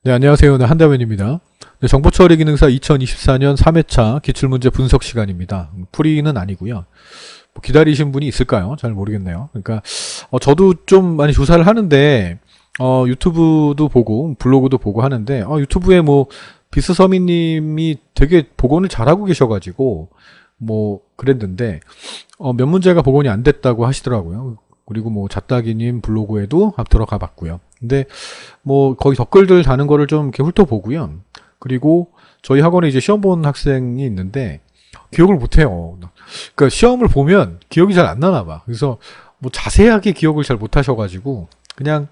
네, 안녕하세요. 네, 한다면입니다. 네, 정보처리 기능사 2024년 3회차 기출문제 분석 시간입니다. 풀이는 아니고요. 뭐 기다리신 분이 있을까요? 잘 모르겠네요. 그러니까 저도 좀 많이 조사를 하는데 유튜브도 보고 블로그도 보고 하는데 유튜브에 뭐 비스서민님이 되게 복원을 잘하고 계셔가지고 뭐 그랬는데 몇 문제가 복원이 안 됐다고 하시더라고요. 그리고 뭐 잣다기님 블로그에도 들어가 봤고요. 근데 뭐 거기 댓글들 다는 거를 좀 이렇게 훑어보고요. 그리고 저희 학원에 이제 시험 본 학생이 있는데 기억을 못해요. 그러니까 시험을 보면 기억이 잘 안 나나 봐. 그래서 뭐 자세하게 기억을 잘 못하셔가지고 그냥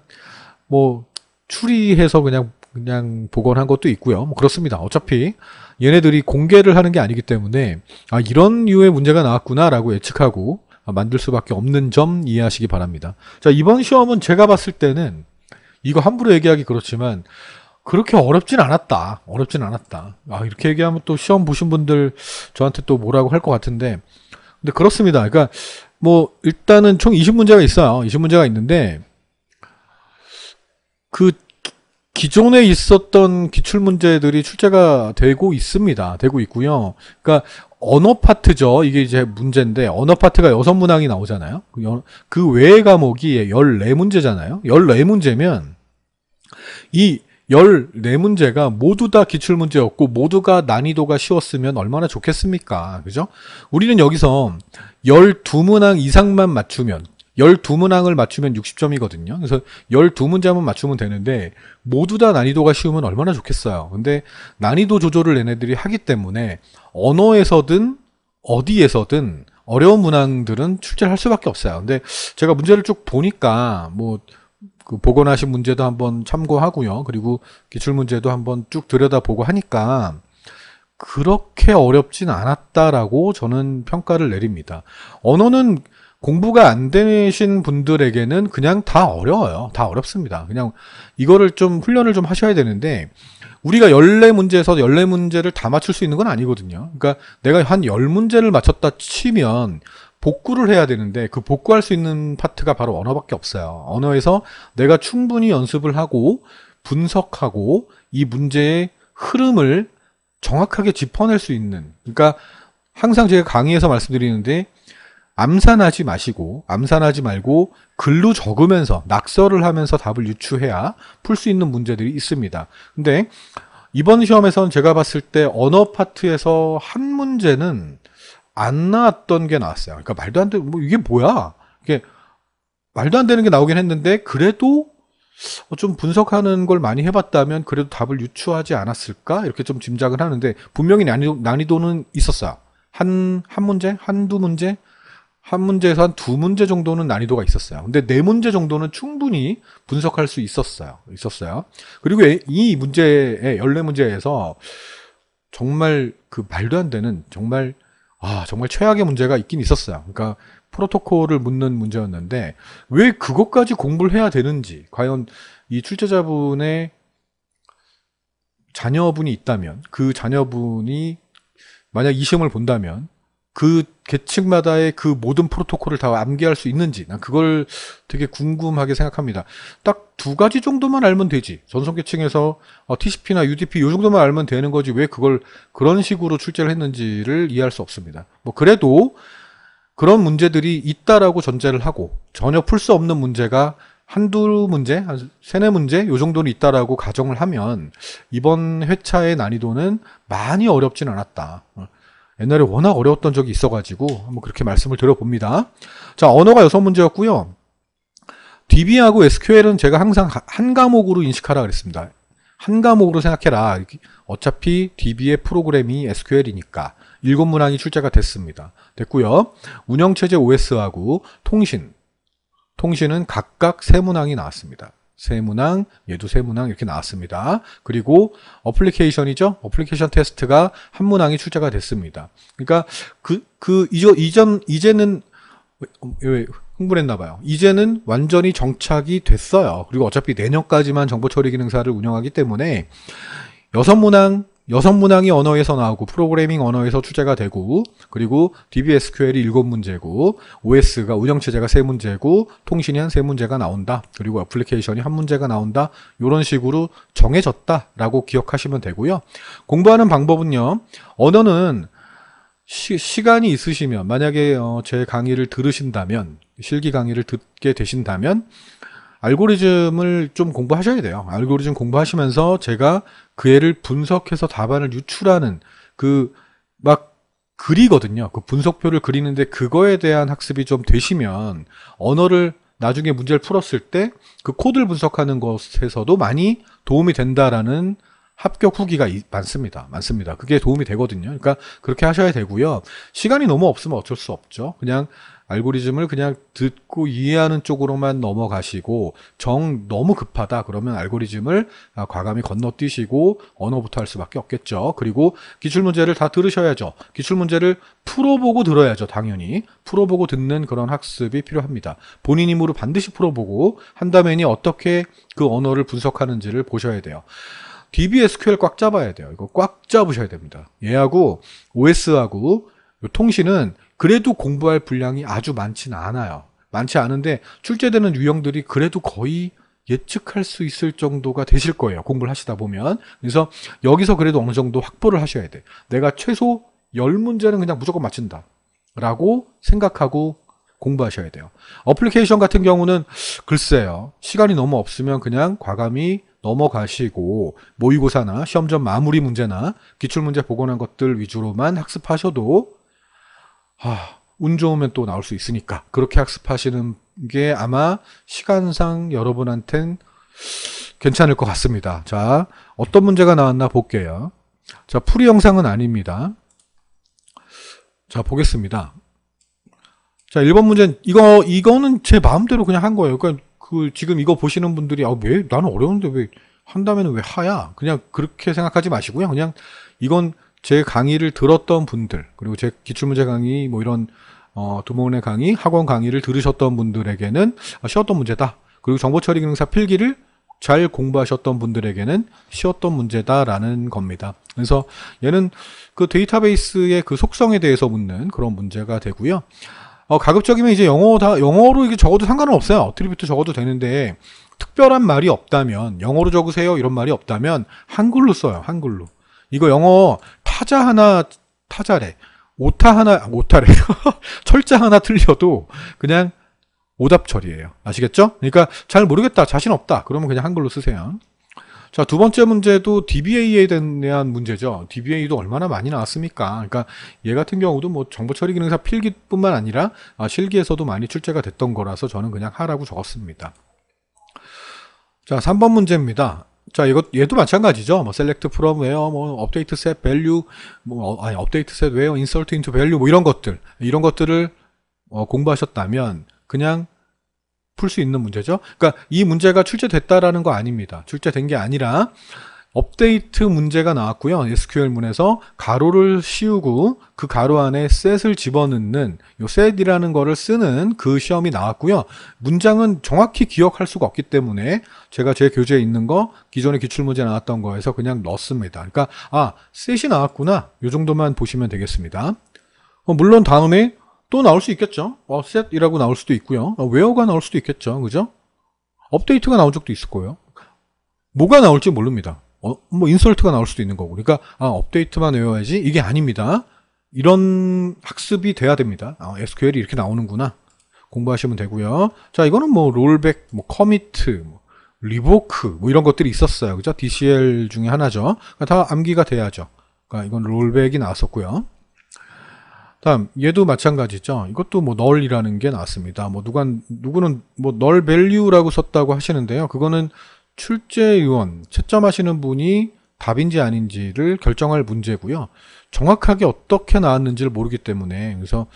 뭐 추리해서 그냥 복원한 것도 있고요. 뭐 그렇습니다. 어차피 얘네들이 공개를 하는 게 아니기 때문에 이런 류의 문제가 나왔구나라고 예측하고 만들 수밖에 없는 점 이해하시기 바랍니다. 자, 이번 시험은 제가 봤을 때는 이거 함부로 얘기하기 그렇지만 그렇게 어렵진 않았다. 이렇게 얘기하면 또 시험 보신 분들 저한테 또 뭐라고 할 것 같은데 근데 그렇습니다. 그러니까 뭐 일단은 총 20문제가 있어요. 20문제가 있는데 그 기존에 있었던 기출문제들이 출제가 되고 있습니다. 되고 있고요. 그러니까 언어 파트죠. 이게 이제 문제인데 언어 파트가 6문항이 나오잖아요. 그 외의 과목이 14문제잖아요. 14문제면 이 14문제가 모두 다 기출문제였고 모두가 난이도가 쉬웠으면 얼마나 좋겠습니까? 그죠? 우리는 여기서 12문항 이상만 맞추면 12문항을 맞추면 60점이거든요. 그래서 12문제만 맞추면 되는데 모두 다 난이도가 쉬우면 얼마나 좋겠어요. 근데 난이도 조절을 얘네들이 하기 때문에 언어에서든 어디에서든 어려운 문항들은 출제를 할 수밖에 없어요. 근데 제가 문제를 쭉 보니까 뭐 그 복원하신 문제도 한번 참고하고요. 그리고 기출문제도 한번 쭉 들여다보고 하니까 그렇게 어렵진 않았다라고 저는 평가를 내립니다. 언어는 공부가 안 되신 분들에게는 그냥 다 어려워요. 다 어렵습니다. 그냥 이거를 좀 훈련을 좀 하셔야 되는데 우리가 14문제에서 14문제를 다 맞출 수 있는 건 아니거든요. 그러니까 내가 한 10문제를 맞췄다 치면 복구를 해야 되는데 그 복구할 수 있는 파트가 바로 언어밖에 없어요. 언어에서 내가 충분히 연습을 하고 분석하고 이 문제의 흐름을 정확하게 짚어낼 수 있는, 그러니까 항상 제가 강의에서 말씀드리는데 암산하지 말고 글로 적으면서 낙서를 하면서 답을 유추해야 풀 수 있는 문제들이 있습니다. 근데 이번 시험에서는 제가 봤을 때 언어 파트에서 한 문제는 안 나왔던 게 나왔어요. 그러니까 말도 안 돼, 뭐 이게 뭐야? 이게 말도 안 되는 게 나오긴 했는데 그래도 좀 분석하는 걸 많이 해봤다면 그래도 답을 유추하지 않았을까? 이렇게 좀 짐작을 하는데 분명히 난이도는 있었어요. 한두 문제? 한 문제에서 한 2문제 정도는 난이도가 있었어요. 근데 4문제 정도는 충분히 분석할 수 있었어요. 그리고 이 문제의 14문제에서 정말 그 말도 안 되는 정말 최악의 문제가 있긴 있었어요. 그러니까 프로토콜을 묻는 문제였는데 왜 그것까지 공부를 해야 되는지, 과연 이 출제자분의 자녀분이 있다면 그 자녀분이 만약 이 시험을 본다면 그 계층마다의 그 모든 프로토콜을 다 암기할 수 있는지, 난 그걸 되게 궁금하게 생각합니다. 딱 2가지 정도만 알면 되지. 전송계층에서 TCP나 UDP 이 정도만 알면 되는 거지 왜 그걸 그런 식으로 출제를 했는지를 이해할 수 없습니다. 뭐 그래도 그런 문제들이 있다라고 전제를 하고 전혀 풀 수 없는 문제가 한두 문제, 한 3-4문제 요 정도는 있다라고 가정을 하면 이번 회차의 난이도는 많이 어렵진 않았다. 옛날에 워낙 어려웠던 적이 있어가지고 한번 그렇게 말씀을 드려봅니다. 자, 언어가 6문제였고요. DB하고 SQL은 제가 항상 한 과목으로 인식하라 그랬습니다. 한 과목으로 생각해라. 어차피 DB의 프로그램이 SQL이니까 7문항이 출제가 됐고요. 운영체제 OS하고 통신은 각각 3문항이 나왔습니다. 3문항, 얘도 3문항 이렇게 나왔습니다. 그리고 어플리케이션이죠. 어플리케이션 테스트가 1문항이 출제가 됐습니다. 그러니까 이제는 왜 흥분했나봐요. 이제는 완전히 정착이 됐어요. 그리고 어차피 내년까지만 정보처리 기능사를 운영하기 때문에 6문항 여섯 문항이 언어에서 나오고 프로그래밍 언어에서 출제가 되고, 그리고 DBSQL이 7문제고 OS가 운영체제가 3문제고 통신이 한 3문제가 나온다. 그리고 애플리케이션이 1문제가 나온다. 이런 식으로 정해졌다라고 기억하시면 되고요. 공부하는 방법은요. 언어는 시간이 있으시면, 만약에 제 강의를 들으신다면, 실기 강의를 듣게 되신다면 알고리즘을 좀 공부하셔야 돼요. 알고리즘 공부하시면서 제가 그 애를 분석해서 답안을 유출하는 막 그리거든요. 그 분석표를 그리는데 그거에 대한 학습이 좀 되시면 언어를 나중에 문제를 풀었을 때 그 코드를 분석하는 것에서도 많이 도움이 된다라는 합격 후기가 많습니다. 많습니다. 그게 도움이 되거든요. 그러니까 그렇게 하셔야 되고요. 시간이 너무 없으면 어쩔 수 없죠. 그냥 알고리즘을 그냥 듣고 이해하는 쪽으로만 넘어가시고, 너무 급하다 그러면 알고리즘을 과감히 건너뛰시고 언어부터 할 수밖에 없겠죠. 그리고 기출문제를 다 들으셔야죠. 기출문제를 풀어보고 들어야죠. 당연히 풀어보고 듣는 그런 학습이 필요합니다. 본인 힘으로 반드시 풀어보고 한다면이 어떻게 그 언어를 분석하는지를 보셔야 돼요. DBSQL 꽉 잡아야 돼요. 이거 꽉 잡으셔야 됩니다. 얘하고 OS하고 통신은 그래도 공부할 분량이 아주 많지는 않아요. 많지 않은데 출제되는 유형들이 그래도 거의 예측할 수 있을 정도가 되실 거예요. 공부를 하시다 보면. 그래서 여기서 그래도 어느 정도 확보를 하셔야 돼. 내가 최소 10문제는 그냥 무조건 맞춘다 라고 생각하고 공부하셔야 돼요. 어플리케이션 같은 경우는 글쎄요. 시간이 너무 없으면 그냥 과감히 넘어가시고 모의고사나 시험전 마무리 문제나 기출문제 복원한 것들 위주로만 학습하셔도 운 좋으면 또 나올 수 있으니까 그렇게 학습하시는 게 아마 시간상 여러분한텐 괜찮을 것 같습니다. 자, 어떤 문제가 나왔나 볼게요. 자, 풀이 영상은 아닙니다. 자, 보겠습니다. 자, 1번 문제는 이거는 제 마음대로 그냥 한 거예요. 그러니까 지금 이거 보시는 분들이 왜 나는 어려운데 왜 한다면 왜 하야? 그냥 그렇게 생각하지 마시고요. 그냥 이건 제 강의를 들었던 분들, 그리고 제 기출문제 강의 뭐 이런 두모네 강의, 학원 강의를 들으셨던 분들에게는 쉬웠던 문제다. 그리고 정보처리 기능사 필기를 잘 공부하셨던 분들에게는 쉬웠던 문제다라는 겁니다. 그래서 얘는 그 데이터베이스의 그 속성에 대해서 묻는 그런 문제가 되고요. 가급적이면 이제 영어로 이게 적어도 상관은 없어요. 어트리뷰트 적어도 되는데 특별한 말이 없다면 영어로 적으세요 이런 말이 없다면 한글로 써요. 한글로. 이거 영어 타자래. 오타래. 철자 하나 틀려도 그냥 오답 처리예요. 아시겠죠? 그러니까 잘 모르겠다, 자신 없다. 그러면 그냥 한글로 쓰세요. 자, 두 번째 문제도 DBA에 대한 문제죠. DBA도 얼마나 많이 나왔습니까? 그러니까 얘 같은 경우도 뭐 정보처리 기능사 필기뿐만 아니라 실기에서도 많이 출제가 됐던 거라서 저는 그냥 하라고 적었습니다. 자, 3번 문제입니다. 자, 얘도 마찬가지죠. 뭐, select from where, 뭐, update set value, update set where, insert into value, 뭐, 이런 것들을 공부하셨다면, 그냥 풀 수 있는 문제죠. 그러니까 이 문제가 출제됐다라는 거 아닙니다. 출제된 게 아니라, 업데이트 문제가 나왔고요. SQL문에서 가로를 씌우고 그 가로 안에 set을 집어넣는 요 set이라는 거를 쓰는 그 시험이 나왔고요. 문장은 정확히 기억할 수가 없기 때문에 제가 제 교재에 있는 거 기존에 기출문제 나왔던 거에서 그냥 넣습니다. 그러니까 set이 나왔구나. 요 정도만 보시면 되겠습니다. 물론 다음에 또 나올 수 있겠죠. set이라고 나올 수도 있고요. where가 나올 수도 있겠죠. 그죠? 업데이트가 나온 적도 있을 거예요. 뭐가 나올지 모릅니다. 뭐 인설트가 나올 수도 있는 거고. 그러니까 업데이트만 외워야지 이게 아닙니다. 이런 학습이 돼야 됩니다. SQL이 이렇게 나오는구나. 공부하시면 되고요. 자, 이거는 뭐 롤백, 뭐 커미트, 뭐 리보크 뭐 이런 것들이 있었어요. 그죠? DCL 중에 하나죠. 그러니까 다 암기가 돼야죠. 그러니까 이건 롤백이 나왔었고요. 다음 얘도 마찬가지죠. 이것도 뭐 널이라는 게 나왔습니다. 뭐 누구는 뭐 널 밸류라고 썼다고 하시는데요. 그거는 출제위원, 채점하시는 분이 답인지 아닌지를 결정할 문제고요. 정확하게 어떻게 나왔는지를 모르기 때문에 그래서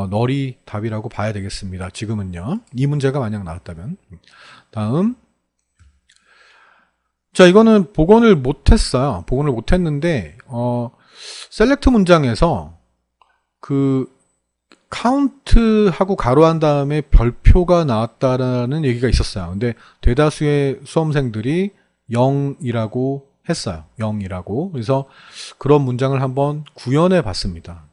널이 답이라고 봐야 되겠습니다. 지금은요. 이 문제가 만약 나왔다면. 다음. 자, 이거는 복원을 못했어요. 복원을 못했는데 셀렉트 문장에서 그 카운트하고 가로한 다음에 별표가 나왔다라는 얘기가 있었어요. 근데 대다수의 수험생들이 0이라고 했어요. 0이라고. 그래서 그런 문장을 한번 구현해 봤습니다.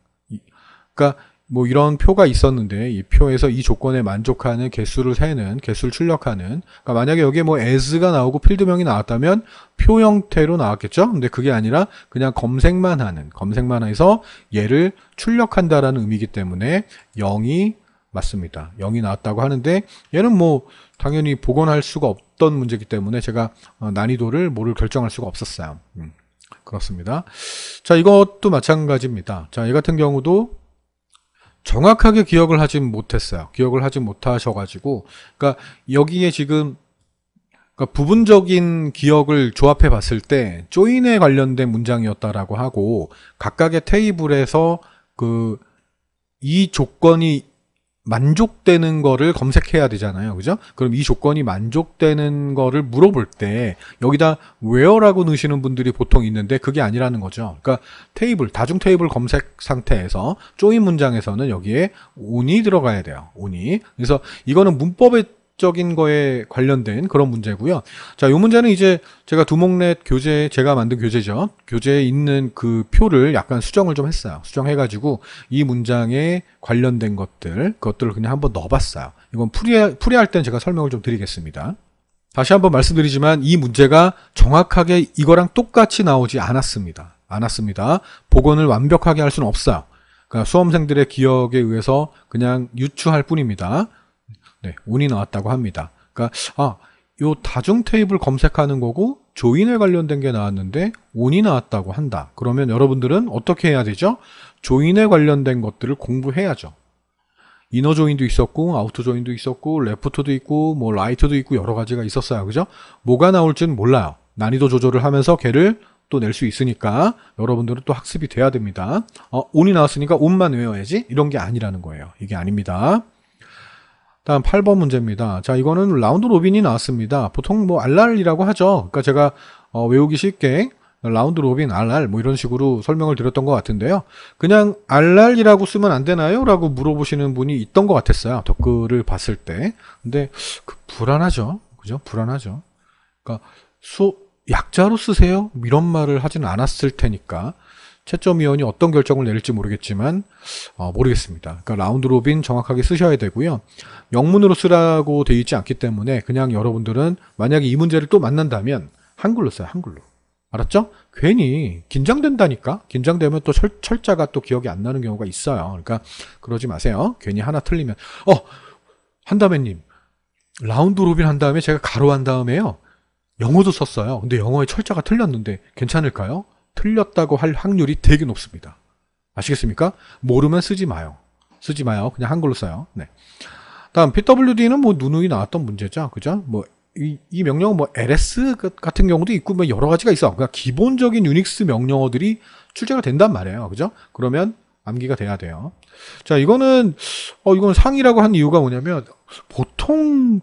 그러니까 뭐 이런 표가 있었는데 이 표에서 이 조건에 만족하는 개수를 세는, 개수를 출력하는, 그러니까 만약에 여기에 뭐 as가 나오고 필드명이 나왔다면 표 형태로 나왔겠죠. 근데 그게 아니라 그냥 검색만 해서 얘를 출력한다라는 의미이기 때문에 0이 맞습니다. 0이 나왔다고 하는데 얘는 뭐 당연히 복원할 수가 없던 문제이기 때문에 제가 난이도를 뭐를 결정할 수가 없었어요. 그렇습니다. 자, 이것도 마찬가지입니다. 자, 이 같은 경우도 정확하게 기억을 하지 못했어요. 기억을 하지 못하셔가지고, 그러니까 여기에 지금 그러니까 부분적인 기억을 조합해 봤을 때 조인에 관련된 문장이었다라고 하고, 각각의 테이블에서 이 조건이 만족되는 거를 검색해야 되잖아요. 그죠? 그럼 이 조건이 만족되는 거를 물어볼 때 여기다 where라고 넣으시는 분들이 보통 있는데 그게 아니라는 거죠. 그러니까 다중 테이블 검색 상태에서 조인 문장에서는 여기에 on이 들어가야 돼요. on이. 그래서 이거는 문법적인 거에 관련된 그런 문제고요. 자, 이 문제는 이제 제가 두목넷 교재, 제가 만든 교재죠. 교재에 있는 그 표를 약간 수정을 좀 했어요. 수정해가지고 이 문장에 관련된 그것들을 그냥 한번 넣어봤어요. 이건 풀이할 땐 제가 설명을 좀 드리겠습니다. 다시 한번 말씀드리지만 이 문제가 정확하게 이거랑 똑같이 나오지 않았습니다. 복원을 완벽하게 할 수는 없어요. 그러니까 수험생들의 기억에 의해서 그냥 유추할 뿐입니다. 네, on이 나왔다고 합니다. 그러니까 요 다중 테이블 검색하는 거고 조인에 관련된 게 나왔는데 on이 나왔다고 한다. 그러면 여러분들은 어떻게 해야 되죠? 조인에 관련된 것들을 공부해야죠. 이너 조인도 있었고 아우터 조인도 있었고 레프트도 있고 뭐 라이트도 있고 여러 가지가 있었어요. 그죠? 뭐가 나올지는 몰라요. 난이도 조절을 하면서 걔를 또 낼 수 있으니까 여러분들은 또 학습이 돼야 됩니다. on이 나왔으니까 on만 외워야지 이런 게 아니라는 거예요. 이게 아닙니다. 다음 8번 문제입니다. 자, 이거는 라운드 로빈이 나왔습니다. 보통 뭐 RR이라고 하죠. 그러니까 제가 외우기 쉽게 라운드 로빈, RR 뭐 이런 식으로 설명을 드렸던 것 같은데요. 그냥 RR이라고 쓰면 안 되나요? 라고 물어보시는 분이 있던 것 같았어요. 댓글을 봤을 때. 근데 불안하죠. 그죠? 불안하죠. 그러니까 약자로 쓰세요? 이런 말을 하지는 않았을 테니까. 채점위원이 어떤 결정을 내릴지 모르겠지만 모르겠습니다. 그러니까 라운드 로빈 정확하게 쓰셔야 되고요. 영문으로 쓰라고 되어 있지 않기 때문에 그냥 여러분들은 만약에 이 문제를 또 만난다면 한글로 써요. 한글로. 알았죠? 괜히 긴장된다니까. 긴장되면 또 철자가 또 기억이 안 나는 경우가 있어요. 그러니까 그러지 마세요. 괜히 하나 틀리면 한다매님 라운드 로빈 한 다음에 제가 가로 한 다음에요 영어도 썼어요. 근데 영어의 철자가 틀렸는데 괜찮을까요? 틀렸다고 할 확률이 되게 높습니다. 아시겠습니까? 모르면 쓰지 마요. 그냥 한글로 써요. 네. 다음 pwd는 뭐 누누이 나왔던 문제죠. 그죠? 뭐 이 명령은 뭐 ls 같은 경우도 있고 뭐 여러 가지가 있어. 그러니까 기본적인 유닉스 명령어들이 출제가 된단 말이에요. 그죠? 그러면 암기가 돼야 돼요. 자, 이거는 상이라고 한 이유가 뭐냐면 보통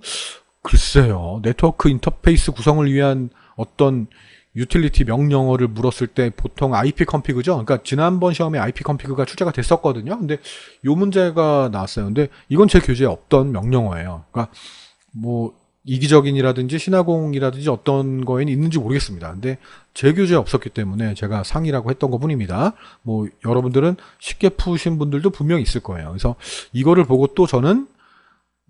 글쎄요. 네트워크 인터페이스 구성을 위한 어떤 유틸리티 명령어를 물었을 때 보통 IP 컴피그죠. 그러니까 지난번 시험에 IP 컴피그가 출제가 됐었거든요. 근데 요 문제가 나왔어요. 근데 이건 제 교재에 없던 명령어예요. 그러니까 뭐 이기적인이라든지 신화공이라든지 어떤 거에는 있는지 모르겠습니다. 근데 제 교재에 없었기 때문에 제가 상이라고 했던 것 뿐입니다. 뭐 여러분들은 쉽게 푸신 분들도 분명히 있을 거예요. 그래서 이거를 보고 또 저는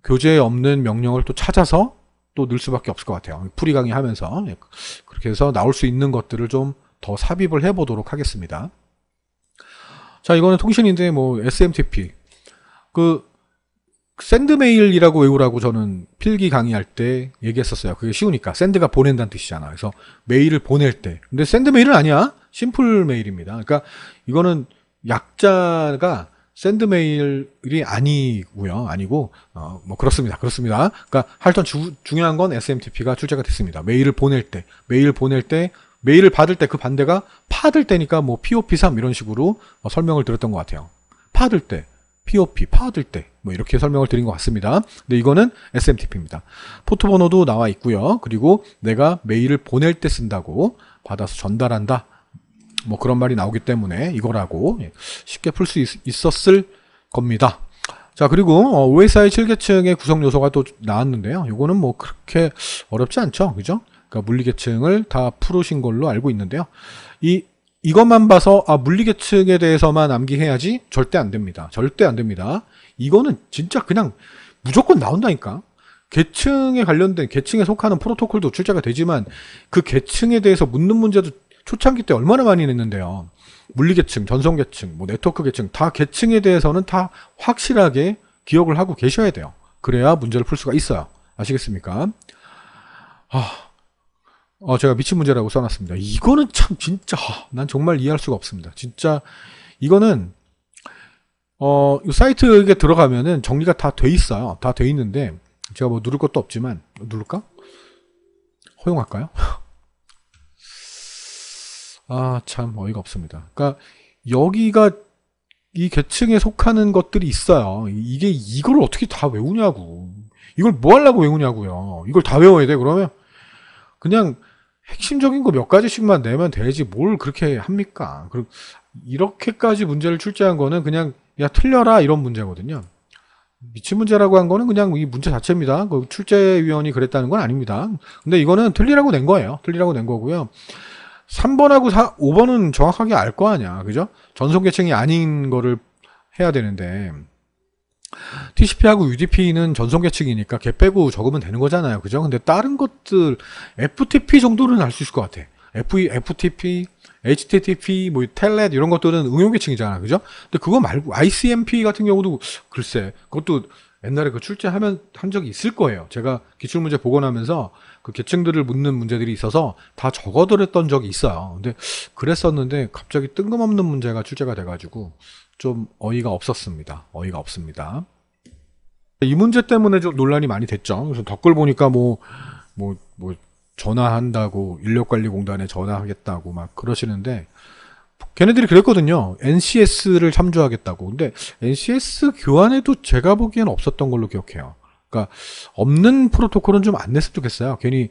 교재에 없는 명령을 또 찾아서 또 넣을 수밖에 없을 것 같아요. 풀이 강의 하면서. 그렇게 해서 나올 수 있는 것들을 좀 더 삽입을 해보도록 하겠습니다. 자, 이거는 통신인데 뭐 SMTP. 샌드메일이라고 외우라고 저는 필기 강의할 때 얘기했었어요. 그게 쉬우니까. 샌드가 보낸다는 뜻이잖아. 그래서 메일을 보낼 때. 근데 샌드메일은 아니야. 심플 메일입니다. 그러니까 이거는 약자가 샌드메일이 아니고 뭐 그렇습니다. 그러니까 하여튼 중요한 건 SMTP가 출제가 됐습니다. 메일을 보낼 때 메일을 받을 때 그 반대가 받을 때니까 뭐 POP3 이런 식으로 설명을 드렸던 것 같아요. 받을 때 POP 받을 때 뭐 이렇게 설명을 드린 것 같습니다. 근데 이거는 SMTP입니다. 포트 번호도 나와 있고요. 그리고 내가 메일을 보낼 때 쓴다고 받아서 전달한다. 뭐 그런 말이 나오기 때문에 이거라고 쉽게 풀 수 있었을 겁니다. 자, 그리고 OSI 7계층의 구성 요소가 또 나왔는데요. 이거는 뭐 그렇게 어렵지 않죠. 그죠? 그러니까 물리계층을 다 풀으신 걸로 알고 있는데요. 이것만 봐서 물리계층에 대해서만 암기해야지 절대 안 됩니다. 절대 안 됩니다. 이거는 진짜 그냥 무조건 나온다니까. 계층에 관련된 계층에 속하는 프로토콜도 출제가 되지만 그 계층에 대해서 묻는 문제도 초창기 때 얼마나 많이 냈는데요. 물리계층, 전송계층, 뭐 네트워크 계층 다 계층에 대해서는 다 확실하게 기억을 하고 계셔야 돼요. 그래야 문제를 풀 수가 있어요. 아시겠습니까? 제가 미친 문제라고 써놨습니다. 이거는 참 진짜 난 정말 이해할 수가 없습니다. 진짜 이거는 이 사이트에 들어가면은 정리가 다 돼 있어요. 다 돼 있는데 제가 뭐 누를 것도 없지만 누를까? 허용할까요? 참 어이가 없습니다. 그러니까 여기가 이 계층에 속하는 것들이 있어요. 이걸 어떻게 다 외우냐고. 이걸 뭐 하려고 외우냐고요. 이걸 다 외워야 돼 그러면? 그냥 핵심적인 거 몇 가지씩만 내면 되지 뭘 그렇게 합니까? 그리고 이렇게까지 문제를 출제한 거는 그냥 야 틀려라 이런 문제거든요. 미친 문제라고 한 거는 그냥 이 문제 자체입니다. 그 출제위원이 그랬다는 건 아닙니다. 근데 이거는 틀리라고 낸 거예요. 틀리라고 낸 거고요. 3번하고 5번은 정확하게 알 거 아니야. 그죠? 전송계층이 아닌 거를 해야 되는데 TCP하고 UDP는 전송계층이니까 걔 빼고 적으면 되는 거잖아요. 그죠? 근데 다른 것들 FTP 정도는 알 수 있을 것 같아. FTP, HTTP, 뭐 텔넷 이런 것들은 응용계층이잖아. 그죠? 근데 그거 말고 ICMP 같은 경우도 글쎄 그것도 옛날에 그 출제하면 한 적이 있을 거예요. 제가 기출문제 복원하면서 그 계층들을 묻는 문제들이 있어서 다 적어드렸던 적이 있어요. 근데 그랬었는데 갑자기 뜬금없는 문제가 출제가 돼가지고 좀 어이가 없었습니다. 어이가 없습니다. 이 문제 때문에 좀 논란이 많이 됐죠. 그래서 댓글 보니까 뭐 전화한다고 인력관리공단에 전화하겠다고 막 그러시는데 걔네들이 그랬거든요. NCS를 참조하겠다고. 근데 NCS 교환에도 제가 보기엔 없었던 걸로 기억해요. 그러니까 없는 프로토콜은 좀 안 냈으면 좋겠어요. 괜히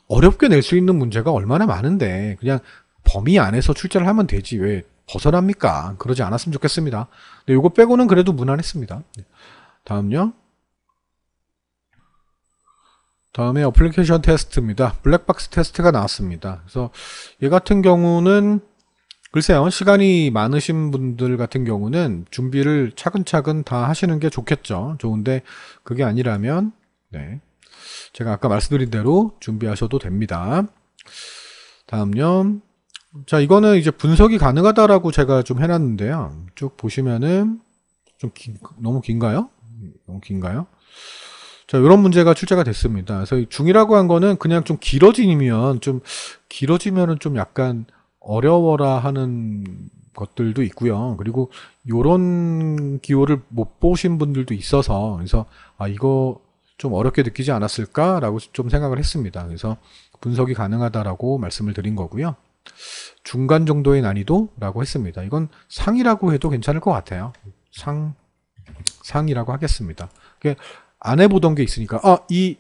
어렵게 낼 수 있는 문제가 얼마나 많은데 그냥 범위 안에서 출제를 하면 되지 왜 벗어납니까? 그러지 않았으면 좋겠습니다. 근데 이거 빼고는 그래도 무난했습니다. 다음요. 다음에 어플리케이션 테스트입니다. 블랙박스 테스트가 나왔습니다. 그래서 얘 같은 경우는 글쎄요. 시간이 많으신 분들 같은 경우는 준비를 차근차근 다 하시는 게 좋겠죠. 좋은데 그게 아니라면 네. 제가 아까 말씀드린 대로 준비하셔도 됩니다. 다음요. 자, 이거는 이제 분석이 가능하다라고 제가 좀 해놨는데요. 쭉 보시면은 좀 너무 긴가요? 너무 긴가요? 자, 이런 문제가 출제가 됐습니다. 그래서 중이라고 한 거는 그냥 좀 길어지면은 좀 약간 어려워라 하는 것들도 있고요. 그리고 요런 기호를 못 보신 분들도 있어서 그래서 이거 좀 어렵게 느끼지 않았을까라고 좀 생각을 했습니다. 그래서 분석이 가능하다라고 말씀을 드린 거고요. 중간 정도의 난이도라고 했습니다. 이건 상이라고 해도 괜찮을 것 같아요. 상이라고 하겠습니다. 안 해보던 게 있으니까 이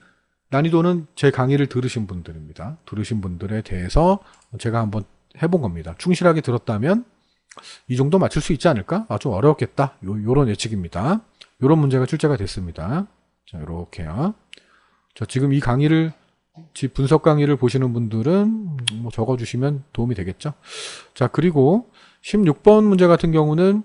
난이도는 제 강의를 들으신 분들입니다. 들으신 분들에 대해서 제가 한번 해본 겁니다. 충실하게 들었다면 이 정도 맞출 수 있지 않을까? 좀 어려웠겠다. 요런 예측입니다. 요런 문제가 출제가 됐습니다. 자, 요렇게요. 자, 지금 이 강의를 분석 강의를 보시는 분들은 뭐 적어주시면 도움이 되겠죠. 자, 그리고 16번 문제 같은 경우는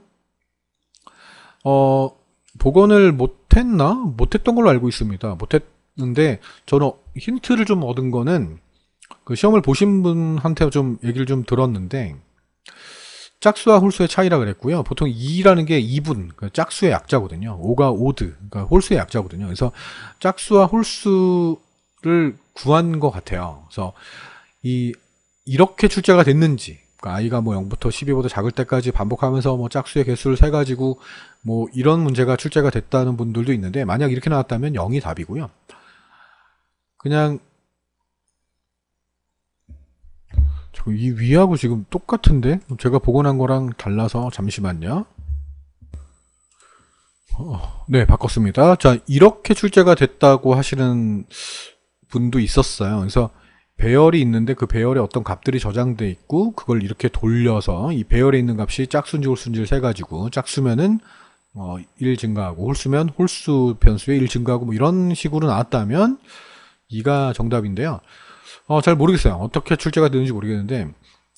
복원을 못했던 걸로 알고 있습니다. 못했는데 저는 힌트를 좀 얻은 거는 그 시험을 보신 분한테 좀 얘기를 좀 들었는데 짝수와 홀수의 차이라 그랬고요. 보통 2라는 게 2분, 그 짝수의 약자거든요. 5가 오드, 그러니까 홀수의 약자거든요. 그래서 짝수와 홀수를 구한 것 같아요. 그래서 이렇게 출제가 됐는지, 그러니까 i가 뭐 0부터 12보다 작을 때까지 반복하면서 뭐 짝수의 개수를 세가지고 뭐 이런 문제가 출제가 됐다는 분들도 있는데 만약 이렇게 나왔다면 0이 답이고요. 그냥 이 위하고 지금 똑같은데? 제가 복원한 거랑 달라서 잠시만요. 네, 바꿨습니다. 자, 이렇게 출제가 됐다고 하시는 분도 있었어요. 그래서 배열이 있는데 그 배열에 어떤 값들이 저장돼 있고 그걸 이렇게 돌려서 이 배열에 있는 값이 짝수인지 홀수인지를 세가지고 짝수면은 1 증가하고 홀수면 홀수 변수에 1 증가하고 뭐 이런 식으로 나왔다면 2가 정답인데요. 잘 모르겠어요. 어떻게 출제가 되는지 모르겠는데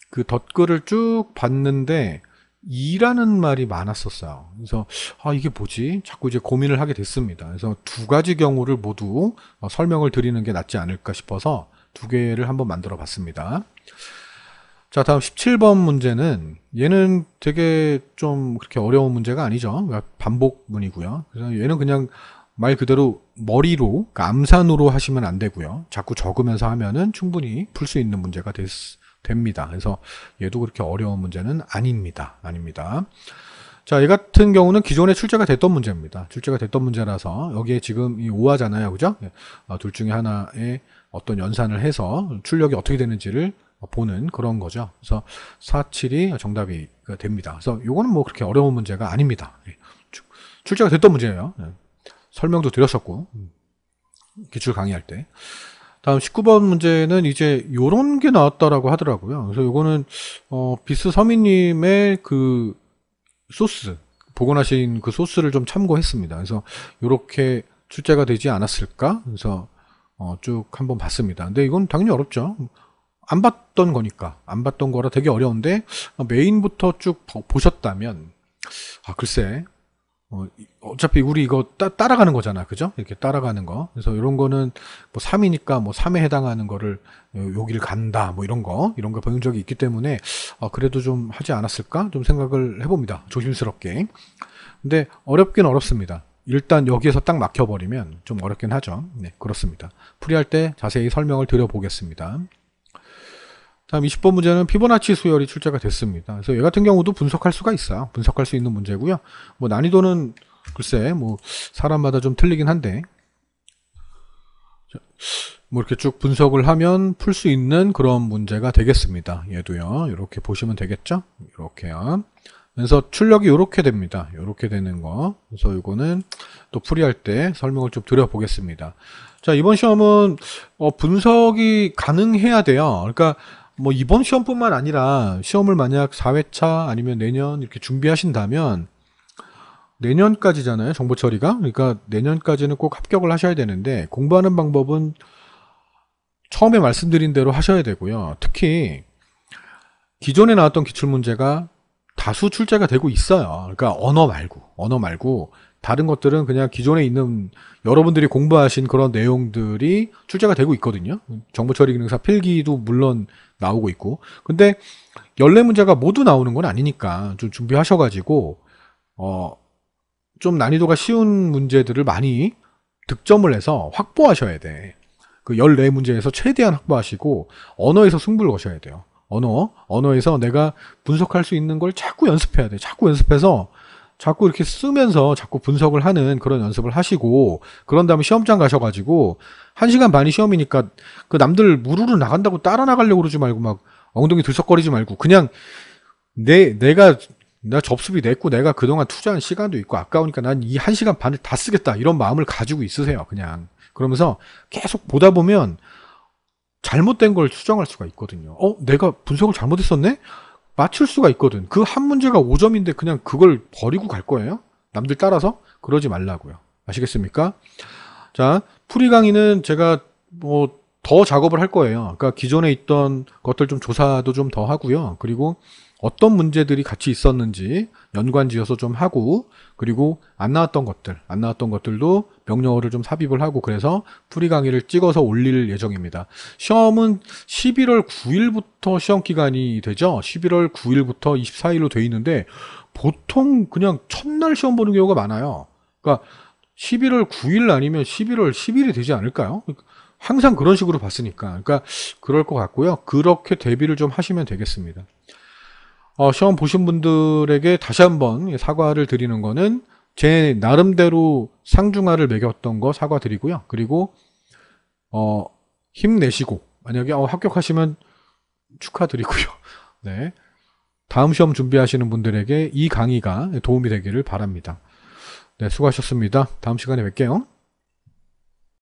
그 덧글을 쭉 봤는데 이라는 말이 많았었어요. 그래서 이게 뭐지? 자꾸 이제 고민을 하게 됐습니다. 그래서 두 가지 경우를 모두 설명을 드리는 게 낫지 않을까 싶어서 두 개를 한번 만들어 봤습니다. 자, 다음 17번 문제는 얘는 되게 좀 그렇게 어려운 문제가 아니죠. 그러니까 반복문이고요. 그래서 얘는 그냥 말 그대로 머리로, 그러니까 암산으로 하시면 안 되고요. 자꾸 적으면서 하면은 충분히 풀 수 있는 문제가 됩니다. 그래서 얘도 그렇게 어려운 문제는 아닙니다. 자, 얘 같은 경우는 기존에 출제가 됐던 문제입니다. 출제가 됐던 문제라서 여기에 지금 이 5화잖아요. 그죠? 둘 중에 하나의 어떤 연산을 해서 출력이 어떻게 되는지를 보는 그런 거죠. 그래서 4, 7이 정답이 됩니다. 그래서 요거는 뭐 그렇게 어려운 문제가 아닙니다. 출제가 됐던 문제예요. 설명도 드렸었고 기출 강의할 때. 다음 19번 문제는 이제 요런 게 나왔다라고 하더라고요. 그래서 요거는 비스 서민님의 그 소스, 복원하신 그 소스를 좀 참고했습니다. 그래서 요렇게 출제가 되지 않았을까? 그래서 쭉 한번 봤습니다. 근데 이건 당연히 어렵죠. 안 봤던 거니까. 안 봤던 거라 되게 어려운데 메인부터 쭉 보셨다면 글쎄, 어차피 우리 이거 따라가는 거잖아. 그죠? 이렇게 따라가는 거. 그래서 이런 거는 뭐 3이니까 뭐 3에 해당하는 거를 여기를 간다. 뭐 이런 거 본 적이 있기 때문에 그래도 좀 하지 않았을까? 좀 생각을 해봅니다. 조심스럽게. 근데 어렵긴 어렵습니다. 일단 여기에서 딱 막혀버리면 좀 어렵긴 하죠. 네, 그렇습니다. 풀이할 때 자세히 설명을 드려보겠습니다. 다음 20번 문제는 피보나치 수열이 출제가 됐습니다. 그래서 얘 같은 경우도 분석할 수가 있어요. 분석할 수 있는 문제고요. 뭐 난이도는 글쎄 뭐 사람마다 좀 틀리긴 한데 뭐 이렇게 쭉 분석을 하면 풀 수 있는 그런 문제가 되겠습니다. 얘도요. 이렇게 보시면 되겠죠? 이렇게요. 그래서 출력이 이렇게 됩니다. 이렇게 되는 거. 그래서 이거는 또 풀이할 때 설명을 좀 드려보겠습니다. 자, 이번 시험은 분석이 가능해야 돼요. 그러니까 뭐 이번 시험뿐만 아니라 시험을 만약 4회차 아니면 내년 이렇게 준비하신다면 내년까지잖아요. 정보 처리가. 그러니까 내년까지는 꼭 합격을 하셔야 되는데 공부하는 방법은 처음에 말씀드린 대로 하셔야 되고요. 특히 기존에 나왔던 기출문제가 다수 출제가 되고 있어요. 그러니까 언어 말고 다른 것들은 그냥 기존에 있는 여러분들이 공부하신 그런 내용들이 출제가 되고 있거든요. 정보처리기능사 필기도 물론 나오고 있고. 근데 14문제가 모두 나오는 건 아니니까 좀 준비하셔가지고 좀 난이도가 쉬운 문제들을 많이 득점을 해서 확보하셔야 돼. 그 14문제에서 최대한 확보하시고 언어에서 승부를 거셔야 돼요. 언어에서 내가 분석할 수 있는 걸 자꾸 연습해야 돼. 자꾸 연습해서 자꾸 이렇게 쓰면서 자꾸 분석을 하는 그런 연습을 하시고 그런 다음에 시험장 가셔가지고 1시간 반이 시험이니까 그 남들 무르르 나간다고 따라 나가려고 그러지 말고 막 엉덩이 들썩거리지 말고 그냥 내가 접습이 냈고 내가 그동안 투자한 시간도 있고 아까우니까 난 이 1시간 반을 다 쓰겠다 이런 마음을 가지고 있으세요. 그냥 그러면서 계속 보다 보면 잘못된 걸 수정할 수가 있거든요. 내가 분석을 잘못했었네? 맞출 수가 있거든. 그 한 문제가 5점인데 그냥 그걸 버리고 갈 거예요? 남들 따라서? 그러지 말라고요. 아시겠습니까? 자, 풀이 강의는 제가 뭐 더 작업을 할 거예요. 그러니까 기존에 있던 것들 좀 조사도 좀 더 하고요. 그리고 어떤 문제들이 같이 있었는지 연관지어서 좀 하고 그리고 안 나왔던 것들도 명령어를 좀 삽입을 하고 그래서 풀이 강의를 찍어서 올릴 예정입니다. 시험은 11월 9일부터 시험 기간이 되죠. 11월 9일부터 24일로 돼 있는데 보통 그냥 첫날 시험 보는 경우가 많아요. 그러니까 11월 9일 아니면 11월 10일이 되지 않을까요? 항상 그런 식으로 봤으니까. 그러니까 그럴 것 같고요. 그렇게 대비를 좀 하시면 되겠습니다. 시험 보신 분들에게 다시 한번 사과를 드리는 거는 제 나름대로 상중하를 매겼던 거 사과드리고요. 그리고 힘내시고 만약에 합격하시면 축하드리고요. 네. 다음 시험 준비하시는 분들에게 이 강의가 도움이 되기를 바랍니다. 네, 수고하셨습니다. 다음 시간에 뵐게요.